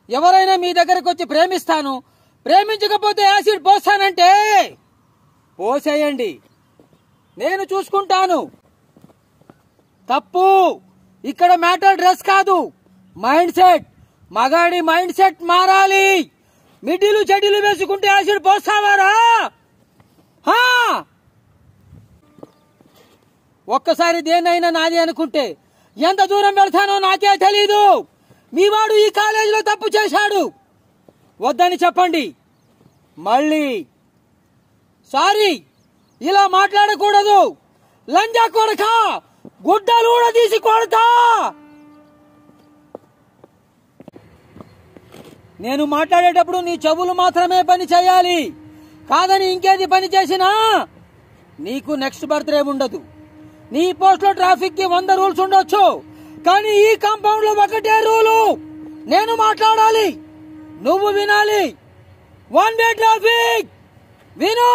ఎవరైనా మీ దగ్గరకు వచ్చి ప్రేమిస్తాను, ప్రేమించకపోతే యాసిడ్ పోస్తానంటే పోసేయండి, నేను చూసుకుంటాను. తప్పు. ఇక్కడ మ్యాటర్ డ్రెస్ కాదు, మైండ్ సెట్. మగాడి మైండ్ సెట్ మారాలి. మిడ్డీలు చెడ్డీలు వేసుకుంటే యాసిడ్ పోస్తావారా? ఒక్కసారి దేన్నైనా నాది అనుకుంటే ఎంత దూరం వెళ్తానో నాకే తెలీదు. మీవాడు ఈ కాలేజీలో తప్పు చేశాడు, వద్దని చెప్పండి. మళ్ళీ సారీ, ఇలా మాట్లాడకూడదు. లంజా కొడక, గుడ్డలు కూడా తీసి కొడతా. నేను మాట్లాడేటప్పుడు నీ చెవులు మాత్రమే పని చేయాలి. కాదని ఇంకేది పని చేసినా నీకు నెక్స్ట్ బర్త్డే ఉండదు. నీ పోస్ట్ లో ట్రాఫిక్ కి 100 రూల్స్ ఉండొచ్చు, కానీ ఈ కాంపౌండ్ లో ఒకటే రూలు. నేను మాట్లాడాలి, నువ్వు వినాలి. 1 వే ట్రాఫిక్. విను.